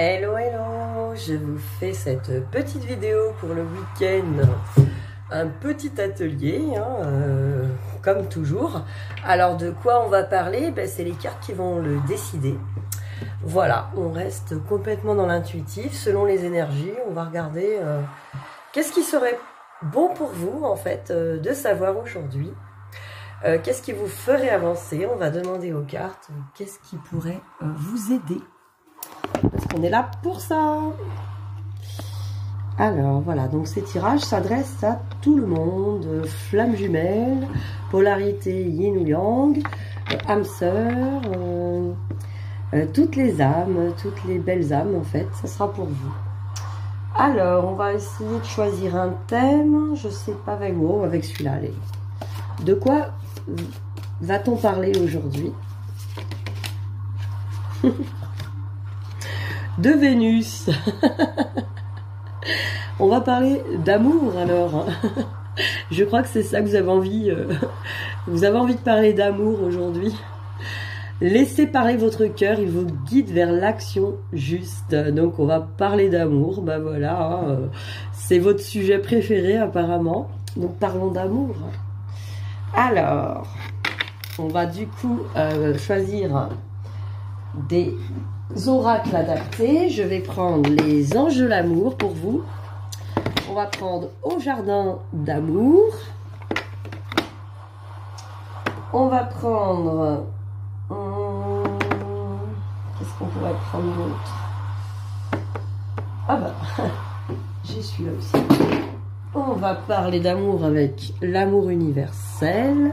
Hello, hello! Je vous fais cette petite vidéo pour le week-end. Un petit atelier, comme toujours. Alors, de quoi on va parler? C'est les cartes qui vont le décider. Voilà, on reste complètement dans l'intuitif, selon les énergies. On va regarder qu'est-ce qui serait bon pour vous, en fait, de savoir aujourd'hui. Qu'est-ce qui vous ferait avancer? On va demander aux cartes qu'est-ce qui pourrait vous aider. Parce qu'on est là pour ça. Alors voilà, donc ces tirages s'adressent à tout le monde. Flamme jumelle, polarité yin ou yang, âme sœur, toutes les âmes, toutes les belles âmes en fait, ça sera pour vous. Alors on va essayer de choisir un thème, je sais pas avec moi, avec celui-là, allez. De quoi va-t-on parler aujourd'hui? De Vénus. On va parler d'amour alors. Je crois que c'est ça que vous avez envie. Vous avez envie de parler d'amour aujourd'hui. Laissez parler votre cœur, il vous guide vers l'action juste. Donc on va parler d'amour. Ben voilà, c'est votre sujet préféré apparemment. Donc parlons d'amour. Alors, on va du coup choisir des oracles adaptés. Je vais prendre les anges de l'amour pour vous. On va prendre au jardin d'amour. On va prendre... qu'est-ce qu'on pourrait prendre d'autre? Ah bah, j'ai celui-là aussi. On va parler d'amour avec l'amour universel.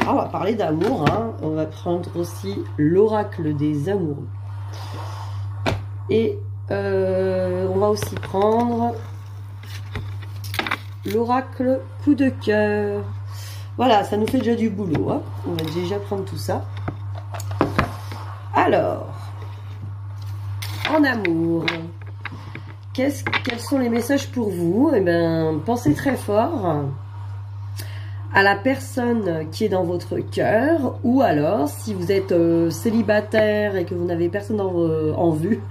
On va parler d'amour, on va prendre aussi l'oracle des amoureux. Et on va aussi prendre l'oracle coup de cœur. Voilà, ça nous fait déjà du boulot. On va déjà prendre tout ça. Alors, en amour, quels sont les messages pour vous? Eh bien, pensez très fort à la personne qui est dans votre cœur, ou alors si vous êtes célibataire et que vous n'avez personne en vue,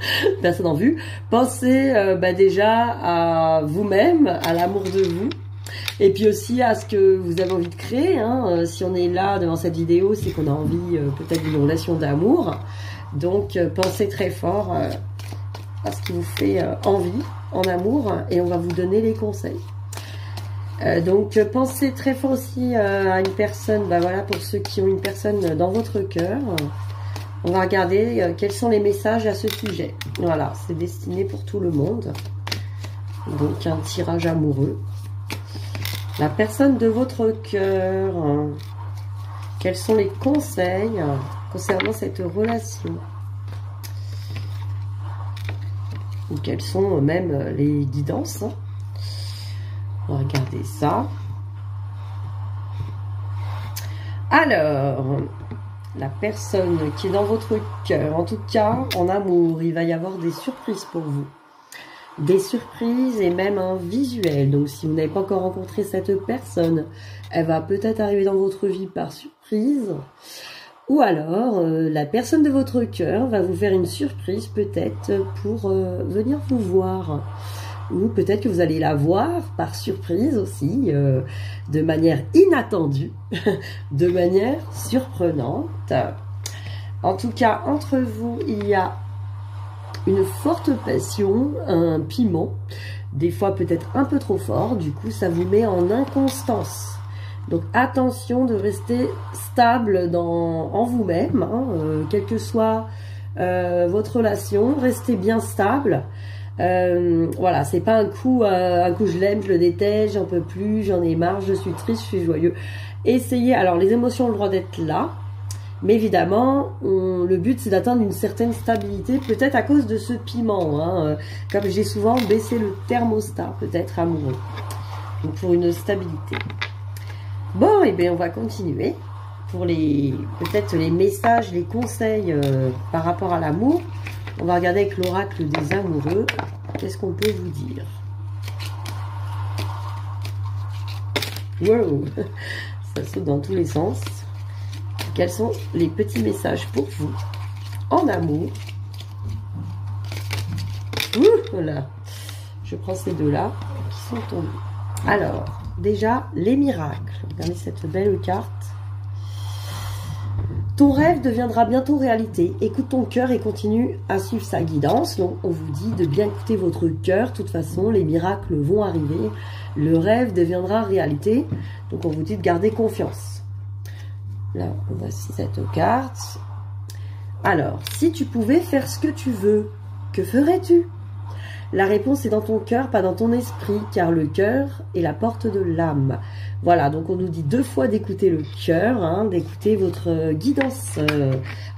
pensez déjà à vous-même, à l'amour de vous, et puis aussi à ce que vous avez envie de créer. Si on est là devant cette vidéo, c'est qu'on a envie peut-être d'une relation d'amour. Donc pensez très fort à ce qui vous fait envie en amour, et on va vous donner les conseils. Donc pensez très fort aussi à une personne, voilà, pour ceux qui ont une personne dans votre cœur. On va regarder quels sont les messages à ce sujet. Voilà, c'est destiné pour tout le monde. Donc un tirage amoureux. La personne de votre cœur, quels sont les conseils concernant cette relation? Ou quelles sont même les guidances? On va regarder ça. Alors, la personne qui est dans votre cœur, en tout cas, en amour, il va y avoir des surprises pour vous. Des surprises et même un visuel. Donc, si vous n'avez pas encore rencontré cette personne, elle va peut-être arriver dans votre vie par surprise. Ou alors, la personne de votre cœur va vous faire une surprise peut-être pour venir vous voir. Ou peut-être que vous allez la voir par surprise aussi, de manière inattendue, de manière surprenante. En tout cas, entre vous, il y a une forte passion, un piment, des fois peut-être un peu trop fort, du coup ça vous met en inconstance. Donc attention de rester stable en vous-même, quelle que soit votre relation, restez bien stable. Voilà, c'est pas un coup je l'aime, je le déteste, j'en peux plus, j'en ai marre, je suis triste, je suis joyeux. Essayez, alors les émotions ont le droit d'être là, mais évidemment, le but c'est d'atteindre une certaine stabilité, peut-être à cause de ce piment, comme j'ai souvent baissé le thermostat, peut-être amoureux, donc pour une stabilité. Bon, et bien on va continuer pour peut-être les messages, les conseils par rapport à l'amour. On va regarder avec l'oracle des amoureux. Qu'est-ce qu'on peut vous dire? Wow, ça saute dans tous les sens. Quels sont les petits messages pour vous en amour? Ouh là. Je prends ces deux-là qui sont tombés. Alors, déjà, les miracles. Regardez cette belle carte. Ton rêve deviendra bientôt réalité. Écoute ton cœur et continue à suivre sa guidance. Donc, on vous dit de bien écouter votre cœur. De toute façon, les miracles vont arriver. Le rêve deviendra réalité. Donc, on vous dit de garder confiance. Là, voici cette carte. Alors, si tu pouvais faire ce que tu veux, que ferais-tu? La réponse est dans ton cœur, pas dans ton esprit, car le cœur est la porte de l'âme. Voilà, donc on nous dit 2 fois d'écouter le cœur, hein, d'écouter votre guidance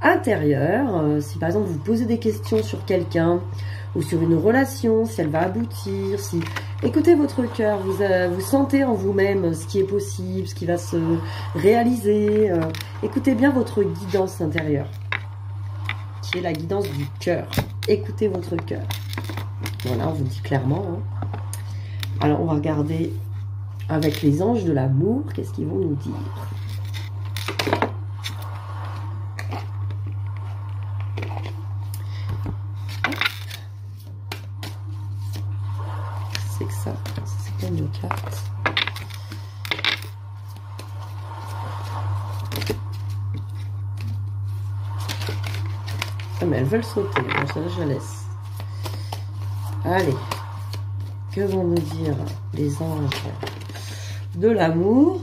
intérieure. Si par exemple vous posez des questions sur quelqu'un ou sur une relation, si elle va aboutir, si écoutez votre cœur, vous sentez en vous-même ce qui est possible, ce qui va se réaliser. Écoutez bien votre guidance intérieure, qui est la guidance du cœur. Écoutez votre cœur. Voilà, on vous dit clairement. Hein. Alors, on va regarder avec les anges de l'amour, qu'est-ce qu'ils vont nous dire. C'est que ça. C'est plein de cartes. Ah, mais elles veulent sauter. Bon, ça, je la laisse. Allez, que vont nous dire les anges de l'amour?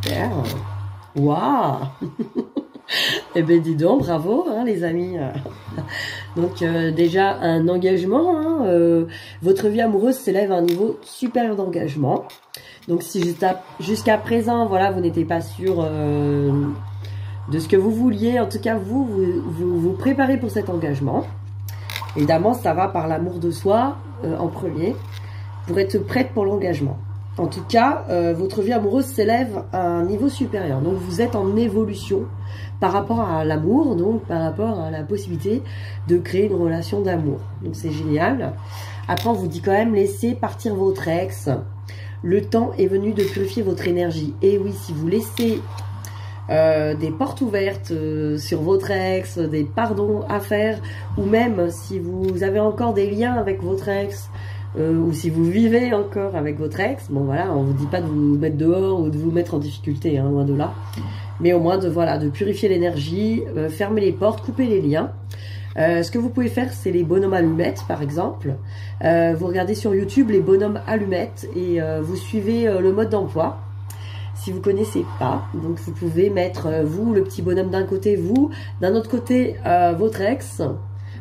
Super. Waouh. Eh bien, dis donc, bravo, hein, les amis. Donc, déjà, un engagement. Hein, votre vie amoureuse s'élève à un niveau supérieur d'engagement. Donc, si jusqu'à présent, voilà, vous n'étiez pas sûr de ce que vous vouliez, en tout cas, vous préparez pour cet engagement. Évidemment, ça va par l'amour de soi en premier, pour être prête pour l'engagement. En tout cas, votre vie amoureuse s'élève à un niveau supérieur. Donc, vous êtes en évolution par rapport à l'amour, donc par rapport à la possibilité de créer une relation d'amour. Donc, c'est génial. Après, on vous dit quand même, laissez partir votre ex. Le temps est venu de purifier votre énergie. Et oui, si vous laissez des portes ouvertes sur votre ex, des pardons à faire, ou même si vous avez encore des liens avec votre ex, ou si vous vivez encore avec votre ex, bon voilà, on vous dit pas de vous mettre dehors ou de vous mettre en difficulté, hein, loin de là, mais au moins de purifier l'énergie, fermer les portes, couper les liens. Ce que vous pouvez faire, c'est les bonhommes allumettes, par exemple. Vous regardez sur YouTube les bonhommes allumettes et vous suivez le mode d'emploi. Si vous ne connaissez pas, donc vous pouvez mettre vous, le petit bonhomme d'un côté, vous, d'un autre côté, votre ex,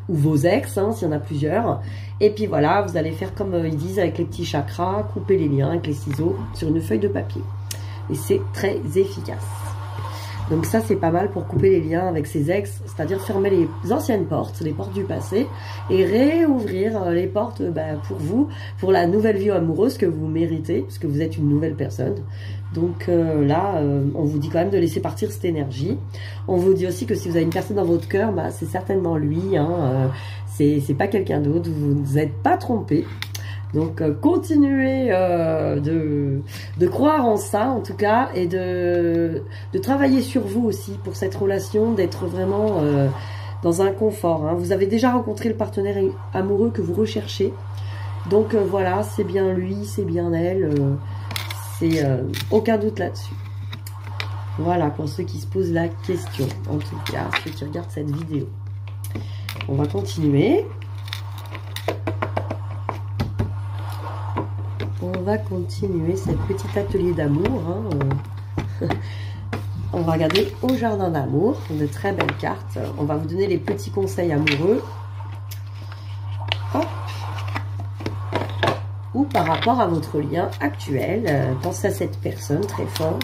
ou vos ex, hein, s'il y en a plusieurs. Et puis voilà, vous allez faire comme ils disent avec les petits chakras, couper les liens avec les ciseaux sur une feuille de papier. Et c'est très efficace. Donc ça, c'est pas mal pour couper les liens avec ses ex, c'est-à-dire fermer les anciennes portes, les portes du passé, et réouvrir les portes pour vous, pour la nouvelle vie amoureuse que vous méritez, parce que vous êtes une nouvelle personne. Donc là, on vous dit quand même de laisser partir cette énergie. On vous dit aussi que si vous avez une personne dans votre cœur, c'est certainement lui, hein, c'est pas quelqu'un d'autre, vous ne vous êtes pas trompé. Donc, continuez de croire en ça, en tout cas, et de travailler sur vous aussi pour cette relation, d'être vraiment dans un confort. Hein. Vous avez déjà rencontré le partenaire amoureux que vous recherchez. Donc, voilà, c'est bien lui, c'est bien elle. C'est aucun doute là-dessus. Voilà, pour ceux qui se posent la question, en tout cas, ceux qui regardent cette vidéo. On va continuer. On va continuer ce petit atelier d'amour. Hein. On va regarder au jardin d'amour. De très belles cartes. On va vous donner les petits conseils amoureux. Hop. Ou par rapport à votre lien actuel. Pensez à cette personne très fort.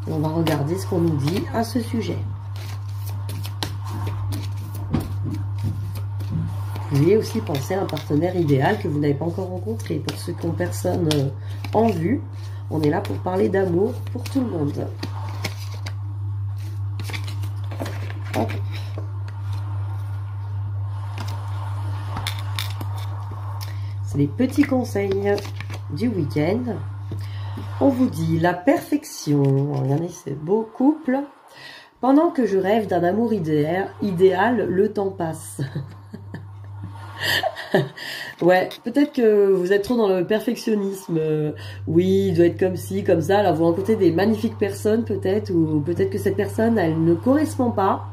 On va regarder ce qu'on nous dit à ce sujet. Vous pouvez aussi penser à un partenaire idéal que vous n'avez pas encore rencontré. Pour ceux qui n'ont personne en vue, on est là pour parler d'amour pour tout le monde. Hop. C'est les petits conseils du week-end. On vous dit la perfection. Regardez, c'est beau couple. Pendant que je rêve d'un amour idéal, le temps passe. Ouais, peut-être que vous êtes trop dans le perfectionnisme. Oui, il doit être comme ci, comme ça. Alors vous rencontrez des magnifiques personnes peut-être, ou peut-être que cette personne, elle ne correspond pas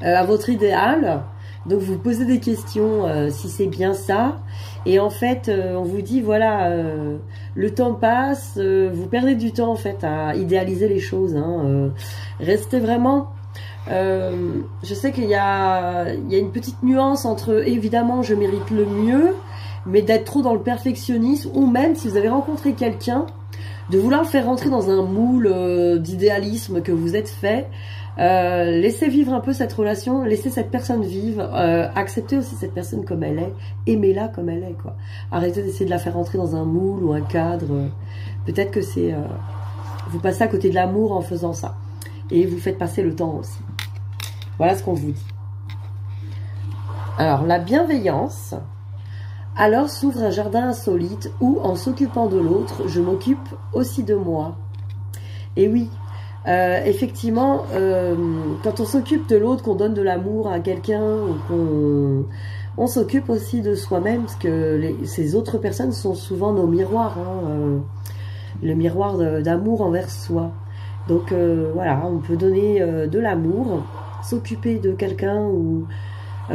à votre idéal. Donc vous posez des questions si c'est bien ça. Et en fait, on vous dit, voilà, le temps passe, vous perdez du temps en fait à idéaliser les choses. Hein, restez vraiment... je sais qu'il y a une petite nuance entre, évidemment, je mérite le mieux, mais d'être trop dans le perfectionnisme, ou même, si vous avez rencontré quelqu'un, de vouloir le faire rentrer dans un moule d'idéalisme que vous êtes fait. Laissez vivre un peu cette relation, laissez cette personne vivre, acceptez aussi cette personne comme elle est, aimez-la comme elle est, quoi. Arrêtez d'essayer de la faire rentrer dans un moule ou un cadre. Peut-être que c'est... vous passez à côté de l'amour en faisant ça. Et vous faites passer le temps aussi. Voilà ce qu'on vous dit. Alors, la bienveillance. Alors s'ouvre un jardin insolite où, en s'occupant de l'autre, je m'occupe aussi de moi. Et oui, effectivement, quand on s'occupe de l'autre, qu'on donne de l'amour à quelqu'un, on s'occupe aussi de soi-même, parce que ces autres personnes sont souvent nos miroirs, hein, le miroir d'amour envers soi. Donc voilà, on peut donner de l'amour, s'occuper de quelqu'un ou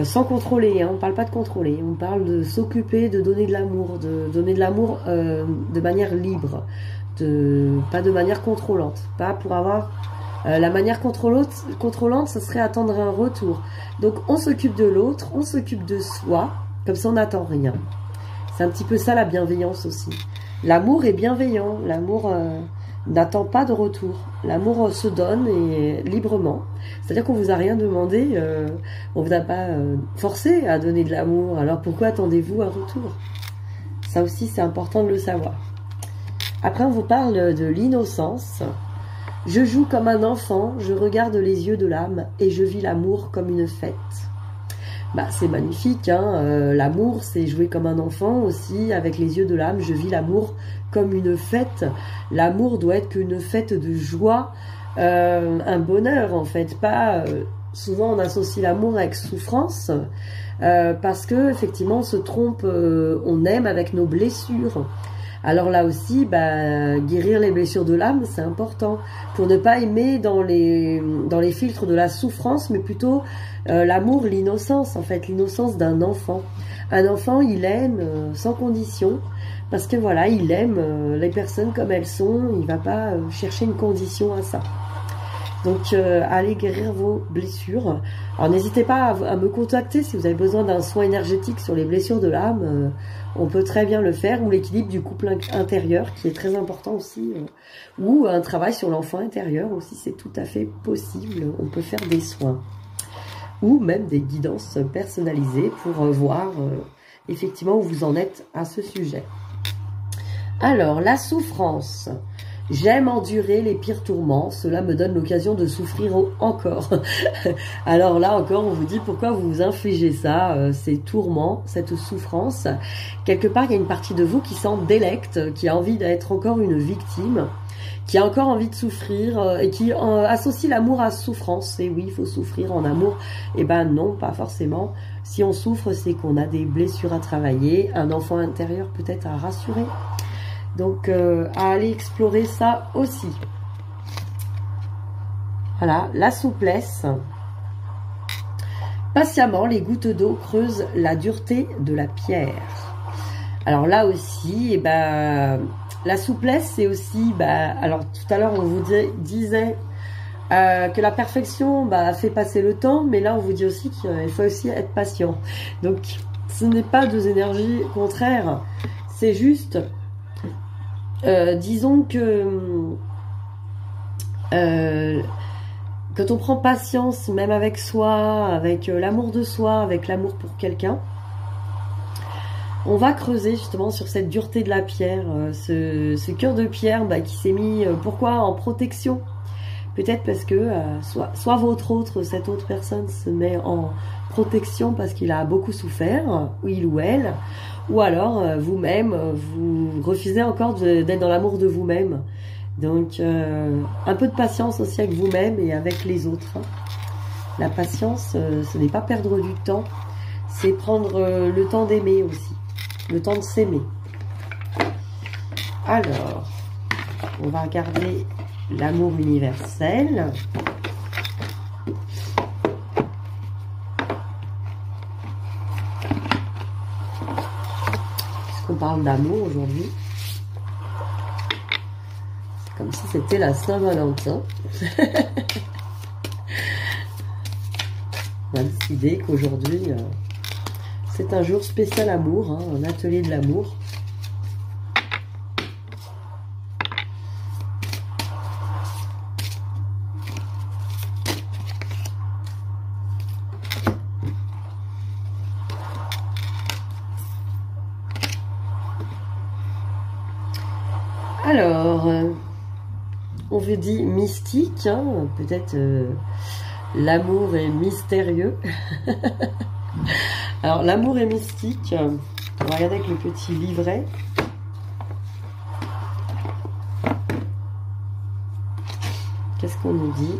sans contrôler, hein, on ne parle pas de contrôler, on parle de s'occuper, de donner de l'amour de manière libre, pas de manière contrôlante, pas pour avoir la manière contrôlante, ça serait attendre un retour. Donc on s'occupe de l'autre, on s'occupe de soi, comme ça on n'attend rien. C'est un petit peu ça la bienveillance aussi. L'amour est bienveillant, l'amour n'attend pas de retour. L'amour se donne et librement. C'est-à-dire qu'on vous a rien demandé, on vous a pas forcé à donner de l'amour. Alors pourquoi attendez-vous un retour? Ça aussi c'est important de le savoir. Après on vous parle de l'innocence. Je joue comme un enfant, je regarde les yeux de l'âme et je vis l'amour comme une fête. Bah, c'est magnifique, hein, l'amour c'est jouer comme un enfant aussi, avec les yeux de l'âme, je vis l'amour comme une fête. L'amour doit être qu'une fête de joie, un bonheur en fait, pas... souvent on associe l'amour avec souffrance, parce que effectivement on se trompe, on aime avec nos blessures. Alors là aussi, bah, guérir les blessures de l'âme, c'est important. Pour ne pas aimer dans les filtres de la souffrance, mais plutôt l'amour, l'innocence, en fait, l'innocence d'un enfant. Un enfant, il aime sans condition, parce que voilà, il aime les personnes comme elles sont, il ne va pas chercher une condition à ça. Donc, allez guérir vos blessures. Alors, n'hésitez pas à me contacter si vous avez besoin d'un soin énergétique sur les blessures de l'âme. On peut très bien le faire, ou l'équilibre du couple intérieur, qui est très important aussi. Ou un travail sur l'enfant intérieur aussi, c'est tout à fait possible. On peut faire des soins. Ou même des guidances personnalisées pour voir effectivement où vous en êtes à ce sujet. Alors, la souffrance. J'aime endurer les pires tourments, cela me donne l'occasion de souffrir encore. Alors là encore, on vous dit pourquoi vous vous infligez ça, ces tourments, cette souffrance. Quelque part, il y a une partie de vous qui s'en délecte, qui a envie d'être encore une victime, qui a encore envie de souffrir et qui associe l'amour à souffrance. Et oui, il faut souffrir en amour. Eh ben non, pas forcément. Si on souffre, c'est qu'on a des blessures à travailler, un enfant intérieur peut-être à rassurer. Donc, à aller explorer ça aussi. Voilà, la souplesse. Patiemment, les gouttes d'eau creusent la dureté de la pierre. Alors là aussi, eh ben, la souplesse, c'est aussi... alors, tout à l'heure, on vous disait que la perfection fait passer le temps, mais là, on vous dit aussi qu'il faut aussi être patient. Donc, ce n'est pas deux énergies contraires. C'est juste... disons que quand on prend patience, même avec soi, avec l'amour de soi, avec l'amour pour quelqu'un, on va creuser justement sur cette dureté de la pierre, ce cœur de pierre qui s'est mis, pourquoi en protection? Peut-être parce que soit cette autre personne se met en protection parce qu'il a beaucoup souffert, ou il ou elle, ou alors vous-même, vous refusez encore d'être dans l'amour de vous-même. Donc, un peu de patience aussi avec vous-même et avec les autres. Hein. La patience, ce n'est pas perdre du temps, c'est prendre le temps d'aimer aussi, le temps de s'aimer. Alors, on va regarder l'amour universel. Puisqu'on parle d'amour aujourd'hui. C'est comme si c'était la Saint-Valentin. On a décidé qu'aujourd'hui, c'est un jour spécial amour, hein, un atelier de l'amour. Alors, on vous dit mystique, hein, peut-être l'amour est mystérieux. Alors, l'amour est mystique. On va regarder avec le petit livret. Qu'est-ce qu'on nous dit?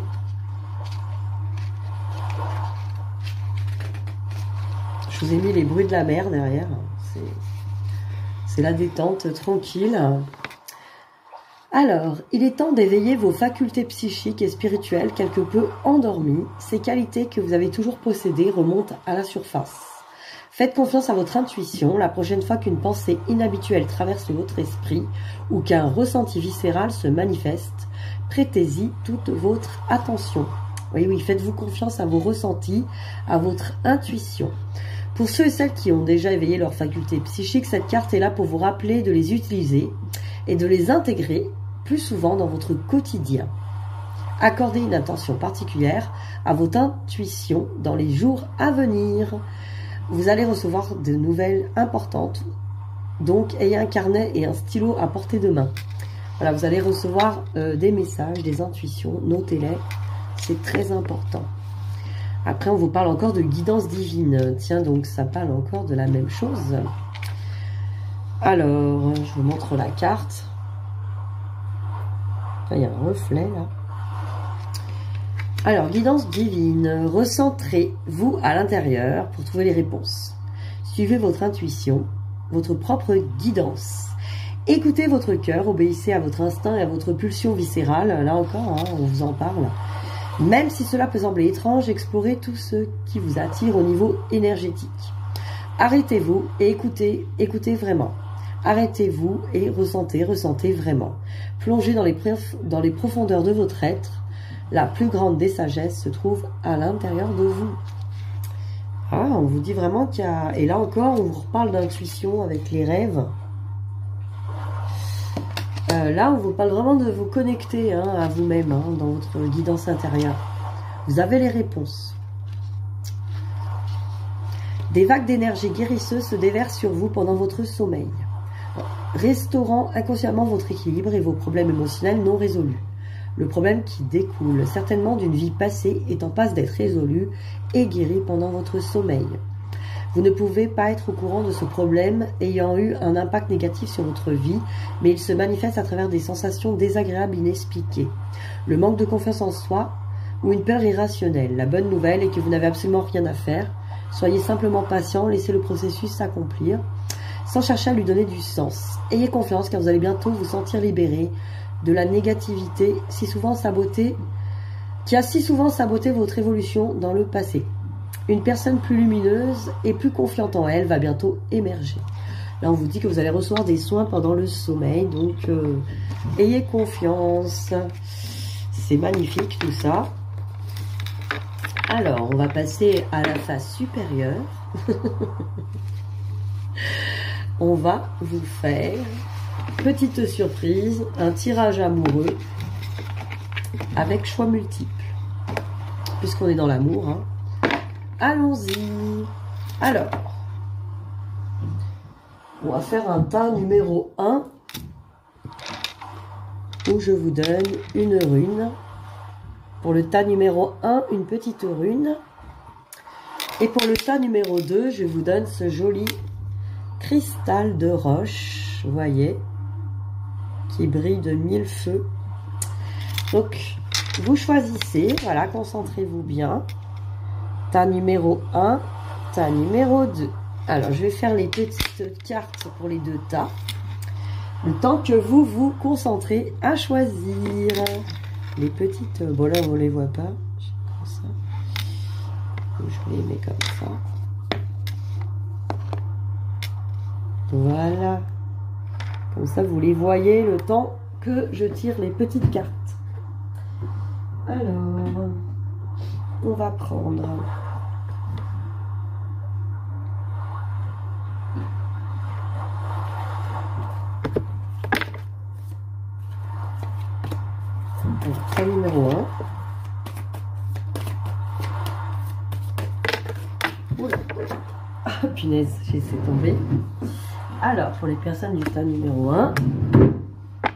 Je vous ai mis les bruits de la mer derrière. C'est la détente tranquille. Alors, il est temps d'éveiller vos facultés psychiques et spirituelles quelque peu endormies. Ces qualités que vous avez toujours possédées remontent à la surface. Faites confiance à votre intuition. La prochaine fois qu'une pensée inhabituelle traverse votre esprit ou qu'un ressenti viscéral se manifeste, prêtez-y toute votre attention. Oui, oui, faites-vous confiance à vos ressentis, à votre intuition. Pour ceux et celles qui ont déjà éveillé leurs facultés psychiques, cette carte est là pour vous rappeler de les utiliser et de les intégrer plus souvent dans votre quotidien. Accordez une attention particulière à votre intuition dans les jours à venir. Vous allez recevoir de nouvelles importantes, donc ayez un carnet et un stylo à portée de main. Voilà, vous allez recevoir des messages, des intuitions, notez-les, c'est très important. Après, on vous parle encore de guidance divine. Tiens, donc ça parle encore de la même chose. Alors, je vous montre la carte. Il y a un reflet là. Alors, guidance divine. Recentrez-vous à l'intérieur pour trouver les réponses. Suivez votre intuition, votre propre guidance. Écoutez votre cœur, obéissez à votre instinct et à votre pulsion viscérale. Là encore, hein, on vous en parle. Même si cela peut sembler étrange, explorez tout ce qui vous attire au niveau énergétique. Arrêtez-vous et écoutez vraiment. Arrêtez-vous et ressentez vraiment. Plongez dans les profondeurs de votre être. La plus grande des sagesses se trouve à l'intérieur de vous. Ah, on vous dit vraiment qu'il y a... Et là encore, on vous reparle d'intuition avec les rêves. Là, on vous parle vraiment de vous connecter hein, à vous-même, hein, dans votre guidance intérieure. Vous avez les réponses. Des vagues d'énergie guérisseuse se déversent sur vous pendant votre sommeil, restaurant inconsciemment votre équilibre et vos problèmes émotionnels non résolus. Le problème qui découle certainement d'une vie passée est en passe d'être résolu et guéri pendant votre sommeil. Vous ne pouvez pas être au courant de ce problème ayant eu un impact négatif sur votre vie, mais il se manifeste à travers des sensations désagréables inexpliquées, le manque de confiance en soi ou une peur irrationnelle. La bonne nouvelle est que vous n'avez absolument rien à faire. Soyez simplement patient, laissez le processus s'accomplir, sans chercher à lui donner du sens. Ayez confiance car vous allez bientôt vous sentir libéré de la négativité qui a si souvent saboté votre évolution dans le passé. Une personne plus lumineuse et plus confiante en elle va bientôt émerger. Là, on vous dit que vous allez recevoir des soins pendant le sommeil, donc ayez confiance. C'est magnifique tout ça. Alors, on va passer à la face supérieure. On va vous faire, petite surprise, un tirage amoureux avec choix multiples. Puisqu'on est dans l'amour, hein. Allons-y. Alors, on va faire un tas numéro 1 où je vous donne une rune. Pour le tas numéro 1, une petite rune. Et pour le tas numéro 2, je vous donne ce joli cristal de roche, vous voyez, qui brille de mille feux. Donc, vous choisissez, voilà, concentrez-vous bien. Tas numéro 1, tas numéro 2. Alors, je vais faire les petites cartes pour les deux tas. Le temps que vous vous concentrez à choisir. Les petites... Bon, là, on ne les voit pas. Comme ça. Je les mets comme ça. Voilà. Comme ça, vous les voyez le temps que je tire les petites cartes. Alors, on va prendre... Tas numéro 1. Oula. Ah, punaise, j'ai laissé tomber. Alors, pour les personnes du tas numéro 1,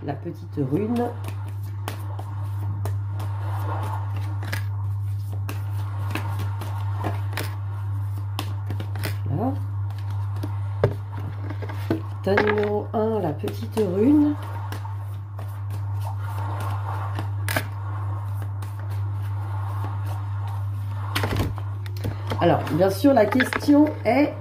la petite rune. Là. Tas numéro 1, la petite rune. Alors, bien sûr, la question est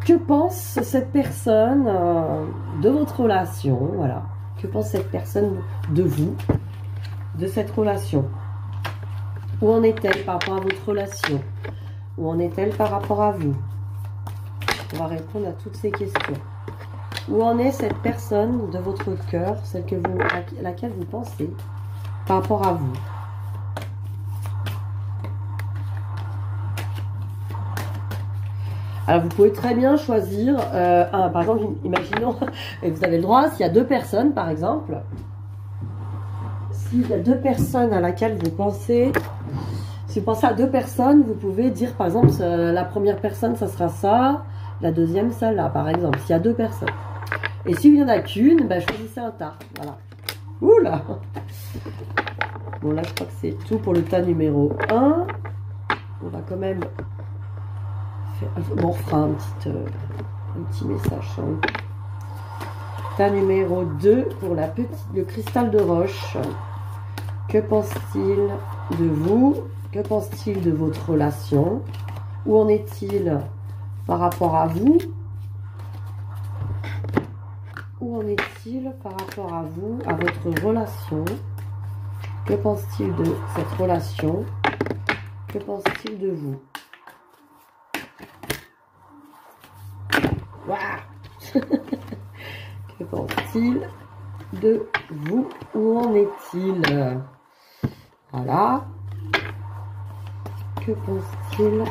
que pense cette personne de votre relation? Voilà. Que pense cette personne de vous, de cette relation? Où en est-elle par rapport à votre relation? Où en est-elle par rapport à vous? On va répondre à toutes ces questions. Où en est cette personne de votre cœur, celle que vous, à laquelle vous pensez, par rapport à vous? Alors, vous pouvez très bien choisir, par exemple, imaginons, et vous avez le droit, s'il y a deux personnes, par exemple, s'il y a deux personnes à laquelle vous pensez, si vous pensez à deux personnes, vous pouvez dire, par exemple, la première personne, ça sera ça, la deuxième, celle-là, par exemple, s'il y a deux personnes. Et s'il n'y en a qu'une, ben, choisissez un tas, voilà. Oula! Bon, là, je crois que c'est tout pour le tas numéro 1. On va quand même... Bon, on fera un petit message. Tas numéro 2 pour le cristal de roche. Que pense-t-il de vous? Que pense-t-il de votre relation? Où en est-il par rapport à vous? Où en est-il par rapport à vous, à votre relation? Que pense-t-il de cette relation? Que pense-t-il de vous? Wow. Que pense-t-il de vous? Où en est-il? Voilà. Que pense-t-il?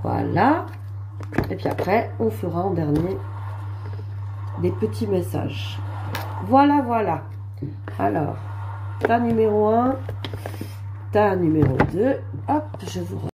Voilà. Et puis après, on fera en dernier des petits messages. Voilà, voilà. Alors, tas numéro 1, tas numéro 2. Hop, je vous